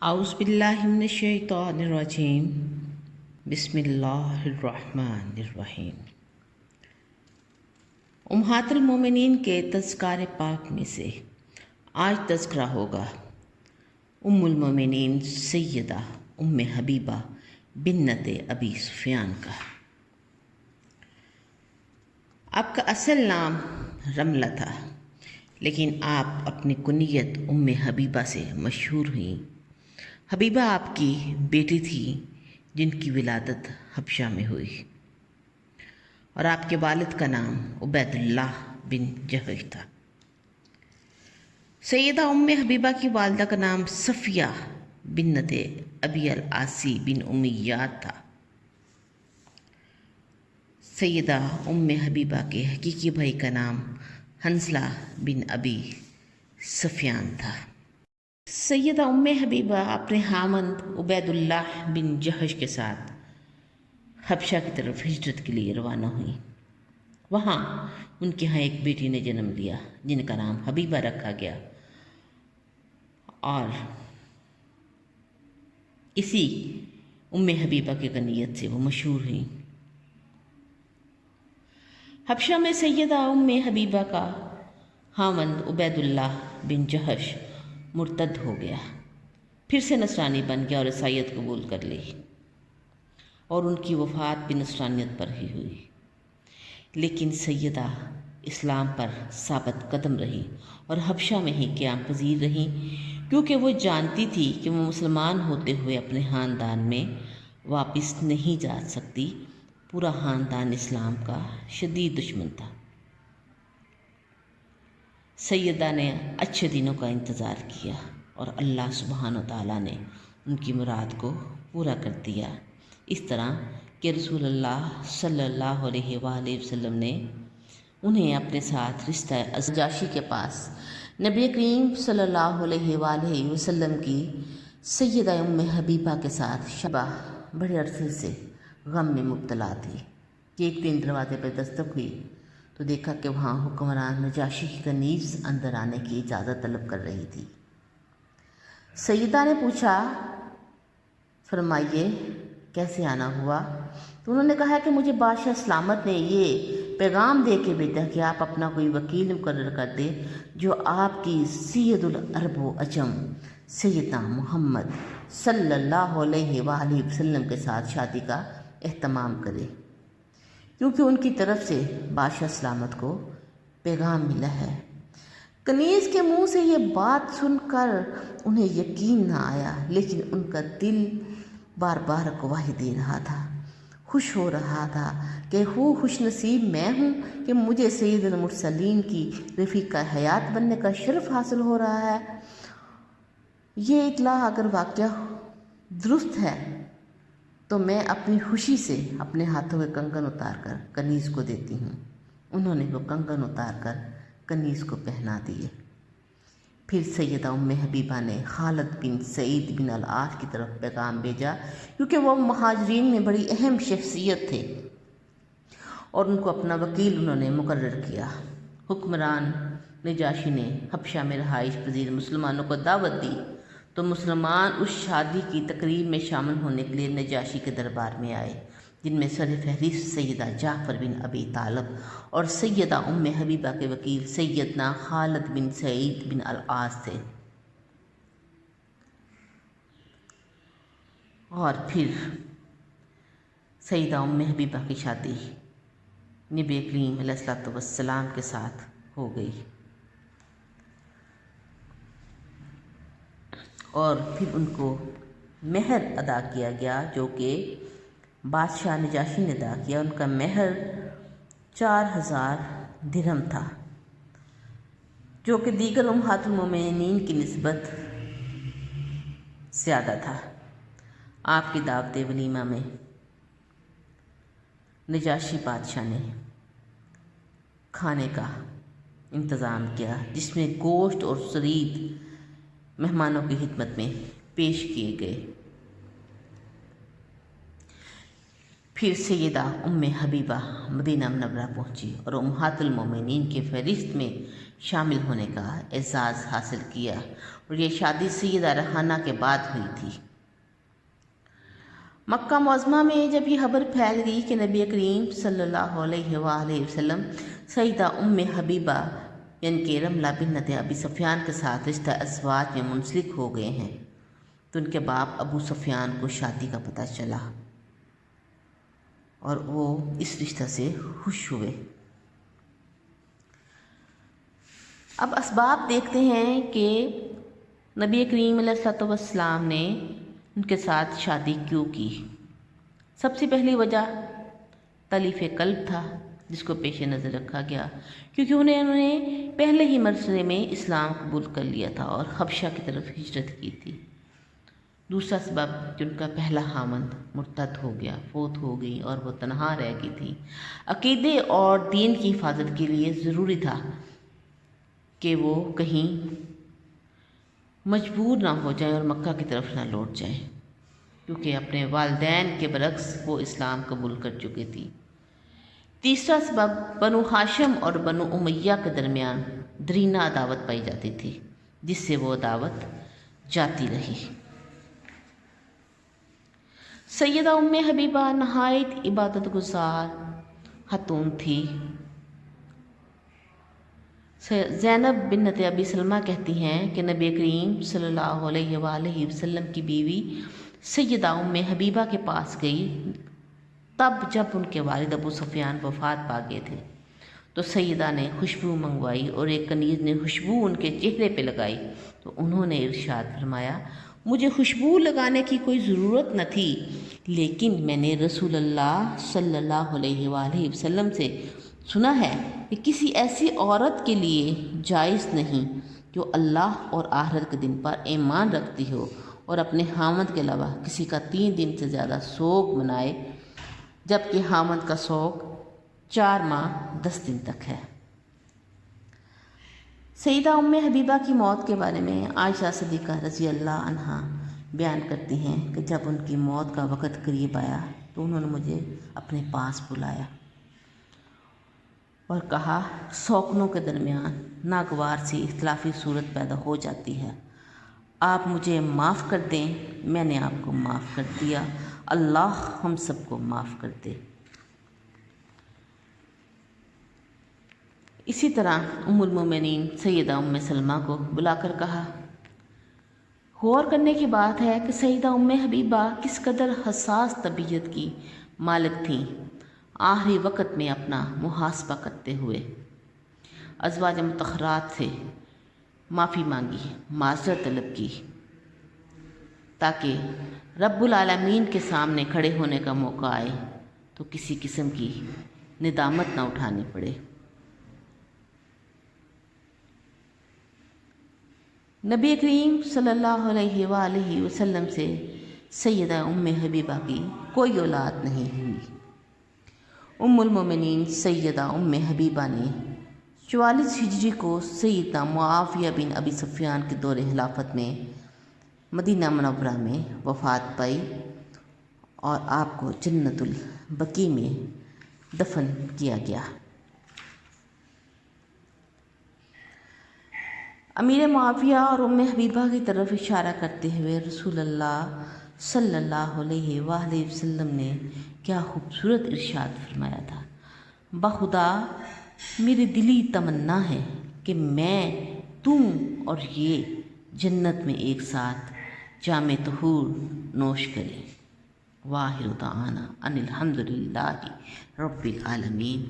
اعوذ باللہ من الشیطان الرجیم بسم اللہ الرحمن الرحیم۔ امہات المومنین کے تذکار پاک میں سے آج تذکرہ ہوگا ام المومنین سیدہ ام حبیبہ بنت ابی سفیان کا۔ آپ کا اصل نام رملہ تھا، لیکن آپ اپنی کنیت ام حبیبہ سے مشہور ہوئیں۔ حبیبہ آپ کی بیٹی تھی جن کی ولادت حبشہ میں ہوئی، اور آپ کے والد کا نام عبید اللہ بن جحش تھا۔ سیدہ ام حبیبہ کی والدہ کا نام صفیہ بنت ابی العاصی بن امیات تھا۔ سیدہ ام حبیبہ کے حقیقی بھائی کا نام حنظلہ بن ابی سفیان تھا۔ سیدہ ام حبیبہ اپنے خاوند عبید اللہ بن جحش کے ساتھ حبشہ کی طرف ہجرت کے لیے روانہ ہوئیں۔ وہاں ان کے ہاں ایک بیٹی نے جنم لیا جن کا نام حبیبہ رکھا گیا، اور اسی ام حبیبہ کی کنیت سے وہ مشہور ہوئیں۔ حبشہ میں سیدہ ام حبیبہ کا خاوند عبید اللہ بن جحش مرتد ہو گیا، پھر سے نصرانی بن گیا اور عیسائیت قبول کر لی، اور ان کی وفات بھی نصرانیت پر ہی ہوئی۔ لیکن سیدہ اسلام پر ثابت قدم رہی اور حبشہ میں ہی قیام پذیر رہیں، کیونکہ وہ جانتی تھی کہ وہ مسلمان ہوتے ہوئے اپنے خاندان میں واپس نہیں جا سکتی۔ پورا خاندان اسلام کا شدید دشمن تھا۔ سیدہ نے اچھے دنوں کا انتظار کیا اور اللہ سبحانہ وتعالیٰ نے ان کی مراد کو پورا کر دیا، اس طرح کہ رسول اللہ صلی اللہ علیہ وآلہ وسلم نے انہیں اپنے ساتھ رشتہ نجاشی کے پاس نبی کریم صلی اللہ علیہ وآلہ وسلم کی سیدہ ام حبیبہ کے ساتھ شبہ بڑے عرصے سے غم میں مبتلا تھی کہ ایک دن دروازے پر دستک ہوئی تو دیکھا کہ وہاں حکمران نجاشی کی کنیز اندر آنے کی اجازت طلب کر رہی تھی۔ سیدہ نے پوچھا، فرمائیے کیسے آنا ہوا؟ تو انہوں نے کہا کہ مجھے بادشاہ سلامت نے یہ پیغام دے کے بھیجا کہ آپ اپنا کوئی وکیل مقرر کر دے جو آپ کی سید العرب و عجم سیدنا محمد صلی اللہ علیہ وآلہ وسلم کے ساتھ شادی کا اہتمام کرے، کیونکہ ان کی طرف سے بادشاہ سلامت کو پیغام ملا ہے۔ کنیز کے منہ سے یہ بات سن کر انہیں یقین نہ آیا، لیکن ان کا دل بار بار گواہی دے رہا تھا، خوش ہو رہا تھا کہ خوش نصیب میں ہوں کہ مجھے سید المرسلین کی رفیقہ حیات بننے کا شرف حاصل ہو رہا ہے۔ یہ اطلاع اگر واقعہ درست ہے تو میں اپنی خوشی سے اپنے ہاتھوں کے کنگن اتار کر کنیز کو دیتی ہوں۔ انہوں نے وہ کنگن اتار کر کنیز کو پہنا دیے۔ پھر سیدہ ام حبیبہ نے خالد بن سعید بن العاص کی طرف پیغام بھیجا، کیونکہ وہ مہاجرین میں بڑی اہم شخصیت تھے، اور ان کو اپنا وکیل انہوں نے مقرر کیا۔ حکمران نجاشی نے حبشہ میں رہائش پذیر مسلمانوں کو دعوت دی تو مسلمان اس شادی کی تقریب میں شامل ہونے کے لیے نجاشی کے دربار میں آئے، جن میں سر فہرست سیدہ جعفر بن ابی طالب اور سیدہ ام حبیبہ کے وکیل سیدنا خالد بن سعید بن العاص تھے۔ اور پھر سیدہ ام حبیبہ کی شادی نبی کریم علیہ الصلوۃ والسلام کے ساتھ ہو گئی، اور پھر ان کو مہر ادا کیا گیا جو کہ بادشاہ نجاشی نے ادا کیا۔ ان کا مہر 4000 درہم تھا، جو کہ دیگر امہات المومنین کی نسبت زیادہ تھا۔ آپ کی دعوت ولیمہ میں نجاشی بادشاہ نے کھانے کا انتظام کیا، جس میں گوشت اور ثرید مہمانوں کی خدمت میں پیش کیے گئے۔ پھر سیدہ ام حبیبہ مدینہ منورہ پہنچی اور امہات المومنین کے فہرست میں شامل ہونے کا اعزاز حاصل کیا، اور یہ شادی سیدہ ریحانہ کے بعد ہوئی تھی۔ مکہ معظمہ میں جب یہ خبر پھیل گئی کہ نبی کریم صلی اللہ علیہ وآلہ وسلم سیدہ ام حبیبہ یعنی کہ رملہ بنت ابی سفیان کے ساتھ رشتہ ازواج میں منسلک ہو گئے ہیں، تو ان کے باپ ابو سفیان کو شادی کا پتہ چلا اور وہ اس رشتہ سے خوش ہوئے۔ اب اسباب دیکھتے ہیں کہ نبی کریم علیہ الصلوۃ والسلام نے ان کے ساتھ شادی کیوں کی۔ سب سے پہلی وجہ تلیف قلب تھا، جس کو پیش نظر رکھا گیا، کیونکہ انہوں نے پہلے ہی مرحلے میں اسلام قبول کر لیا تھا اور حبشہ کی طرف ہجرت کی تھی۔ دوسرا سبب کہ ان کا پہلا خاوند مرتد ہو گیا، فوت ہو گئی اور وہ تنہا رہ گئی تھی۔ عقیدے اور دین کی حفاظت کے لیے ضروری تھا کہ وہ کہیں مجبور نہ ہو جائیں اور مکہ کی طرف نہ لوٹ جائیں، کیونکہ اپنے والدین کے برعکس وہ اسلام قبول کر چکی تھی۔ تیسرا سبب بنو ہاشم اور بنو امیہ کے درمیان درینہ عداوت پائی جاتی تھی، جس سے وہ عداوت جاتی رہی۔ سیدہ ام حبیبہ نہایت عبادت گزار خاتون تھی۔ زینب بنت ابی سلمہ کہتی ہیں کہ نبی کریم صلی اللہ علیہ وآلہ وسلم کی بیوی سیدہ ام حبیبہ کے پاس گئی تب جب ان کے والد ابو سفیان وفات پا گئے تھے، تو سیدہ نے خوشبو منگوائی اور ایک کنیز نے خوشبو ان کے چہرے پہ لگائی، تو انہوں نے ارشاد فرمایا، مجھے خوشبو لگانے کی کوئی ضرورت نہ تھی، لیکن میں نے رسول اللہ صلی اللہ علیہ وآلہ وسلم سے سنا ہے کہ کسی ایسی عورت کے لیے جائز نہیں جو اللہ اور آخرت کے دن پر ایمان رکھتی ہو اور اپنے خاوند کے علاوہ کسی کا 3 دن سے زیادہ سوگ منائے، جبکہ خاوند کا سوگ 4 ماہ 10 دن تک ہے۔ سیدہ ام حبیبہ کی موت کے بارے میں عائشہ صدیقہ رضی اللہ عنہا بیان کرتی ہیں کہ جب ان کی موت کا وقت قریب آیا تو انہوں نے مجھے اپنے پاس بلایا اور کہا، سوکنوں کے درمیان ناگوار سی اختلافی صورت پیدا ہو جاتی ہے، آپ مجھے معاف کر دیں، میں نے آپ کو معاف کر دیا، اللہ ہم سب کو معاف کر دے۔ اسی طرح ام المومنین سیدہ ام سلمہ کو بلا کر کہا، غور کرنے کی بات ہے کہ سیدہ ام حبیبہ کس قدر حساس طبیعت کی مالک تھیں۔ آخری وقت میں اپنا محاسبہ کرتے ہوئے ازواج مطہرات سے معافی مانگی، معذرت طلب کی، تاکہ رب العالمین کے سامنے کھڑے ہونے کا موقع آئے تو کسی قسم کی ندامت نہ اٹھانی پڑے۔ نبی کریم صلی اللہ علیہ وآلہ وسلم سے سیدہ ام حبیبہ کی کوئی اولاد نہیں ہوئی۔ ام المومنین سیدہ ام حبیبہ نے 44 ہجری کو سیدنا معاویہ بن ابی سفیان کے دور خلافت میں مدینہ منورہ میں وفات پائی اور آپ کو جنت البقیع میں دفن کیا گیا۔ امیر معاویہ اور ام حبیبہ کی طرف اشارہ کرتے ہوئے رسول اللہ صلی اللہ علیہ وآلہ وسلم نے کیا خوبصورت ارشاد فرمایا تھا، بخدا میری دلی تمنا ہے کہ میں تم اور یہ جنت میں ایک ساتھ جام طہور نوش کریں۔ واخر دعوانا ان الحمد للہ رب العالمین۔